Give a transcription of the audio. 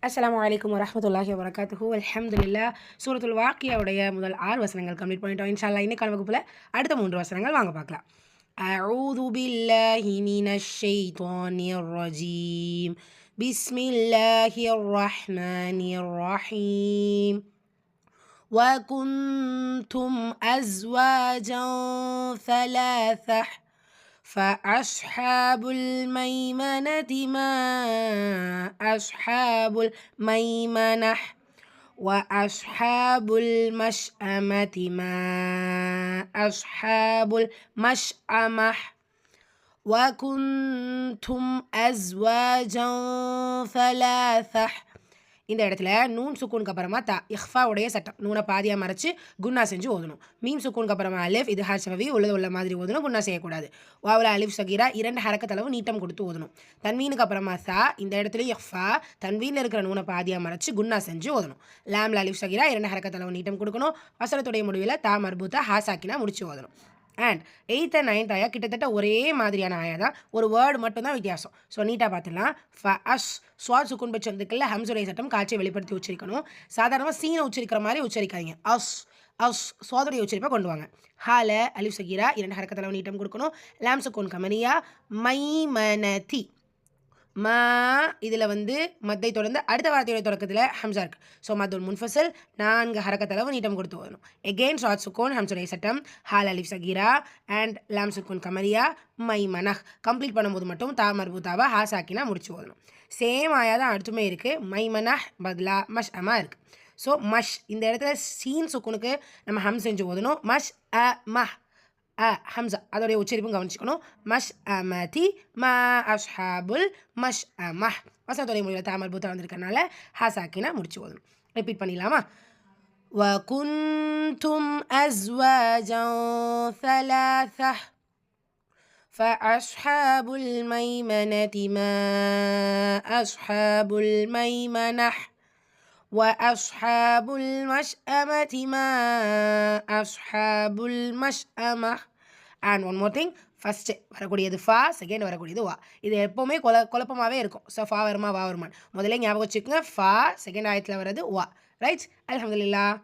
அஸ்ஸலாமு அலைக்கும் வரஹ்மத்துல்லாஹி வபரகாத்துஹு. அல்ஹம்துலில்லாஹ். சூரத்துல் வாக்கியாவுடைய முதல் 6 வசனங்கள் கம்ப்ளீட் பண்ணிட்டோம். இன்ஷா அல்லாஹ் இன்னைக்கான வகுப்புல அடுத்த 3 வசனங்கள் வாங்க பார்க்கலாம். அஊது பில்லாஹி மினஷ் ஷைத்தானிர் ரஜீம். பிஸ்மில்லாஹிர் ரஹ்மானிர் ரஹீம். وَكُنتُمْ أَزْوَاجًا ثَلَاثَةً فأصحاب الميمنة ما أصحاب الميمنة وأصحاب المشأمة ما أصحاب المشأمة وكنتم أزواجا ثلاثة. இந்த இடத்துல நூன் சுக்கூனுக்கு அப்புறமா தா இஹ்ஃபாவுடைய சட்டம். நூனை பாதியாக மறைச்சு குன்னா செஞ்சு ஓதணும். மீம் சுக்கூனுக்கு அப்புறமா அலிஃப் இது ஹர்ஷவி உள்ள மாதிரி ஓதணும். குன்னா செய்யக்கூடாது. வாவில் அலிஃப் சகீரா 2 ஹரக்கத்தளவு நீட்டம் கொடுத்து ஓதணும். தன்வீனுக்கு அப்புறமா சா இந்த இடத்துல இஹ்ஃபா தன்வீனில் இருக்கிற நூனை பாதியாக மறைச்சு குன்னா செஞ்சு ஓதணும். லாம்ல அலிஃப் சகீரா 2 ஹரக்கத்தளவு நீட்டம் கொடுக்கணும். வசனத்துடைய முடிவில் தா மர்பூத்தா ஹாசாக்கினா முடிச்சு ஓதணும். அண்ட் 8th and 9th ஆயா கிட்டத்தட்ட ஒரே மாதிரியான ஆயா தான், ஒரு வேர்டு மட்டும்தான் வித்தியாசம். ஸோ நீட்டாக பார்த்துடலாம். ஃப அஷ் ஸ்வாத் சுக்குன் பட்சத்துக்குள்ள ஹம்சுடைய சட்டம் காட்சியை வெளிப்படுத்தி உச்சரிக்கணும். சாதாரணமாக சீனை உச்சரிக்கிற மாதிரி உச்சரிக்காதீங்க. அஸ் அஸ் சுவாதுடைய உச்சரிப்பை கொண்டு வாங்க. ஹால அலிஃப் சகீரா 2 ஹரக்கத்தளவு நீட்டம் கொடுக்கணும். லாம் சுக்குன் கமனியா மைமனதி மா இதில் மத்தை தொடர்ந்து அடுத்த வார்த்தையோட தொடக்கத்தில் ஹம்சா இருக்குது. ஸோ மத்துல் முன்ஃபசல் 4 ஹரக்கத்தளவு நீட்டம் கொடுத்து வரணும். எகெயின் ஷார்ட் சுக்கோன் ஹம்சுடைய சட்டம் ஹால் அலிஃப் சகீரா அண்ட் லாம் சுக்கோன் கமரியா மை மனஹ் கம்ப்ளீட் பண்ணும்போது மட்டும் தா மர்பூத்தாவா ஹாசாக்கினா முடிச்சு ஓதணும். சேம் ஆயா தான் அடுத்துமே இருக்குது. மை மனஹ் பத்லா மஷ் அமா இருக்குது. ஸோ மஷ் இந்த இடத்துல சீன் சுக்குனுக்கு நம்ம ஹம் செஞ்சு ஓதணும். மஷ் அ மஹ் ஹம்சா அதோடைய உச்சரிப்பும் கவனிச்சுக்கணும். மஷ் அமதி மா அஷ்ஹாபுல் மஷ் அமஹ் வசனத்துடைய முடிவில் தாமல் பூத்தா வந்திருக்கனால ஹாசாக்கினா முடிச்சு ஓதணும். ரிப்பீட் பண்ணிடலாமா? وَكُنْتُمْ أَزْوَاجًا ثَلَاثَةً فأصحاب الميمنة ما أصحاب الميمنة وأصحاب المشأمة ما أصحاب المشأمة. And one more thing, first வரக்கூடியது ஃபா, செகண்ட் வரக்கூடியது வா. இது எப்போவுமே குழப்பமாகவே இருக்கும். ஸோ ஃபா வருமா வா வருமான் முதல்ல ஞாபகம் வச்சுக்கோங்க. ஃபா செகண்ட் ஆயத்தில் வர்றது வா. ரைட்? அல்ஹம்துலில்லாஹ்.